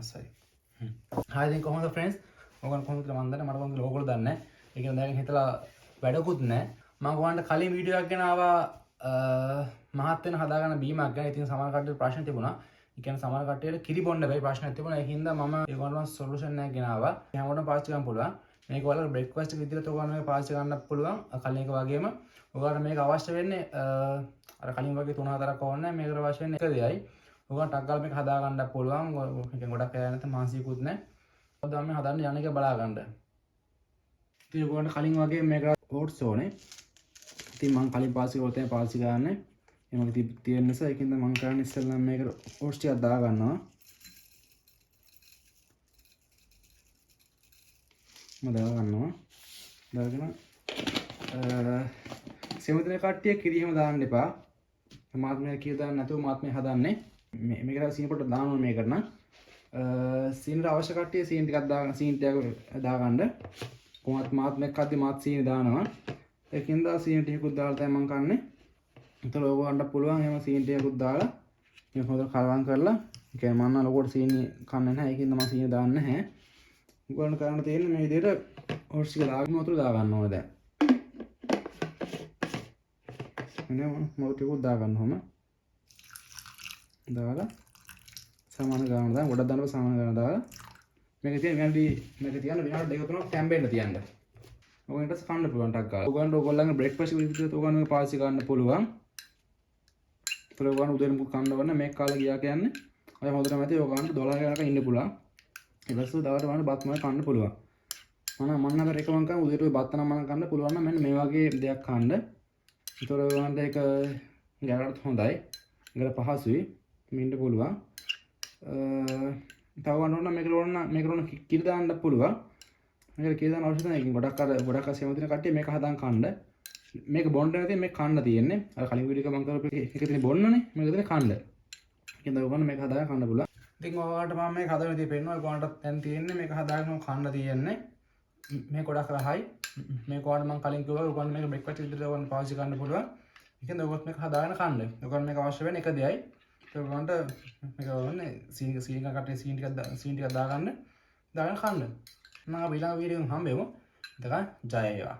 සරි. හා ඉතින් කොහොමද ෆ්‍රෙන්ඩ්ස්? ඔයගොල්ලෝ කොහොමද කියලා මම දන්නේ මට කොහොමද ඕගොල්ලෝ දන්නේ නැහැ. ඒ කියන්නේ දැන් හිතලා වැඩකුත් නැහැ. මම ඔයගොල්ලන්ට කලින් වීඩියෝ එකක් ගෙන ආවා මහත් වෙන හදාගන්න බීමක් ගැන. ඉතින් සමහර කට්ටියට ප්‍රශ්න තිබුණා. ඒ කියන්නේ සමහර කට්ටියට කිරි බොන්න බැරි ප්‍රශ්නයක් තිබුණා. ඒකින්ද මම ඒගොල්ලන්ට සොලියුෂන් එකක් ගෙන ආවා. හැමෝටම පාවිච්චි කරන්න පුළුවන්. මේක ඔයාලට බ්‍රේක්ෆාස්ට් එක විදිහට ඔයගොල්ලෝ මේක පාවිච්චි කරන්න පුළුවන්. කලින් එක වගේම ඔයාලට මේක අවශ්‍ය වෙන්නේ අර කලින් වගේ 3-4ක් ඕනේ නැහැ. මේකට අවශ්‍ය වෙන්නේ එක දෙයයි. ඔයගොල්ලන්ට ටක් ගාලා මේක හදා ගන්න පුළුවන්. මේකෙන් ගොඩක් අය නැත්නම් මාසිකුත් නැහැ. ඔයාලා මේ හදන්න යන එක බලා ගන්න. ඉතින් ඔයගොල්ලන්ට කලින් වගේ මේක ඕට්ස් ඕනේ. ඉතින් මම කලින් පාවිච්චි කරලා තමයි පාවිච්චි කරන්නේ. එමක තියෙන නිසා ඒකින්ද මම කරන්නේ ඉස්සෙල්ලා මේකට ඕට්ස් ටිකක් දා ගන්නවා. මම දා ගන්නවා. දාගෙන සෙමෙතන කට්ටිය කිරි එහෙම දාන්න එපා. මාත් මේ කිරි දාන්න නැතුව මාත් මේ හදන්නේ. මේකට සීනි පොඩ්ඩක් දානවා මේකට නම්. සීනිට අවශ්‍ය කට්ටිය සීනි ටිකක් දාගන්න සීනි ටිකක් දාගන්න. කොහොමත් මාත් මේක අද්දි මාත් සීනි දානවා. ඒකින්ද සීනි ටිකකුත් දාලා තමයි මම කන්නේ. ඒතර ඔයගොල්ලන්ට පුළුවන් එහෙම සීනි ටිකකුත් දාලා මේ හොඳට කලවම් කරලා ඒ කියන්නේ මම නම් ලොකුවට සීනි කන්නේ නැහැ. ඒකින්ද මම සීනි දාන්නේ නැහැ. ඔයගොල්ලන්ට කරන්න තියෙන්නේ මේ විදිහට ඕට්ස් ටික දාගෙන වතුර දා ගන්න ඕනේ දැන්. එනේ මම ටිකකුත් දා ගන්නවම. දාලා සමාන ගාන දාන්න ගොඩක් දාන්න සමාන ගාන දාලා මේක තියන්න විනාඩි දෙක තුනක් තැම්බෙන්න තියන්න. ඔයගොල්ලන්ට කන්න පුළුවන් ටක් ගාලා. ඔයගොල්ලන්ගේ බ්‍රේක්ෆාස්ට් එක විදිහට ඔයගොල්ලෝ මේක පාවිච්චි කරන්න පුළුවන්. ඒතර ඔයගොල්ලෝ උදේට මුකුත් කන්න ඕන මේක කාලා ගියා කියන්නේ අය හොඳටම ඇති ඔයගොල්ලන්ට 12 යනකම් ඉන්න පුළුවන්. ඊපස්සේ දවල්ට වань බත් මොකක් කන්න පුළුවන්. මම නම් රෙකමන්ඩ් කරන උදේට ඔය බත් නම් කන්න පුළුවන් නම් මෙන්න මේ වගේ දෙයක් කන්න. ඒතර ඔයගොල්ලන්ට ඒක ගෑනට හොඳයි. ඒකට පහසුයි. මින්න පුළුවන්. තව ගන්න මේකට ඕන කිරි දාන්න පුළුවන්. මේකට කිරි දාන්න අවශ්‍ය නැහැ. ඒකෙන් ගොඩක් අය සෙමෙතන කට්ටිය මේක හදාන් කන්න. මේක බොන්න නැති මේක කන්න තියෙන්නේ. අර කලින් වීඩියෝ එක මම කරපු එක තියෙන්නේ බොන්නනේ. මේක තියෙන්නේ කන්න. ඒකෙන්ද ඔයගොල්ලෝ මේක හදාගෙන කන්න පුළුවන්. ඉතින් ඔයාලට මම මේක හදන විදිහ පෙන්නනවා. ඔයගොල්ලන්ට දැන් තියෙන්නේ මේක හදාගෙන කන්න තියෙන්නේ. මේ ගොඩක් රහයි. මේක ඔයාලට මම කලින් කිව්වා ඔයගොල්ලෝ මේක බ්‍රේක්ෆාස්ට් විදිහට ඔයගොල්ලෝ පාවිච්චි කරන්න පුළුවන්. ඒකෙන්ද ඔයගොල්ලෝ මේක හදාගෙන කන්න. ඔයගොල්ලෝ මේක අවශ්‍ය වෙන්නේ එක දෙයයි. ඔයගොල්ලන්ට මේක ඕනේ සීනි කටේ සීනි ටිකක් දාගන්න කන්න. නම් අපි ඊළඟ වීඩියෝ එකෙන් හම්බෙමු. එතකන් ජය වේවා.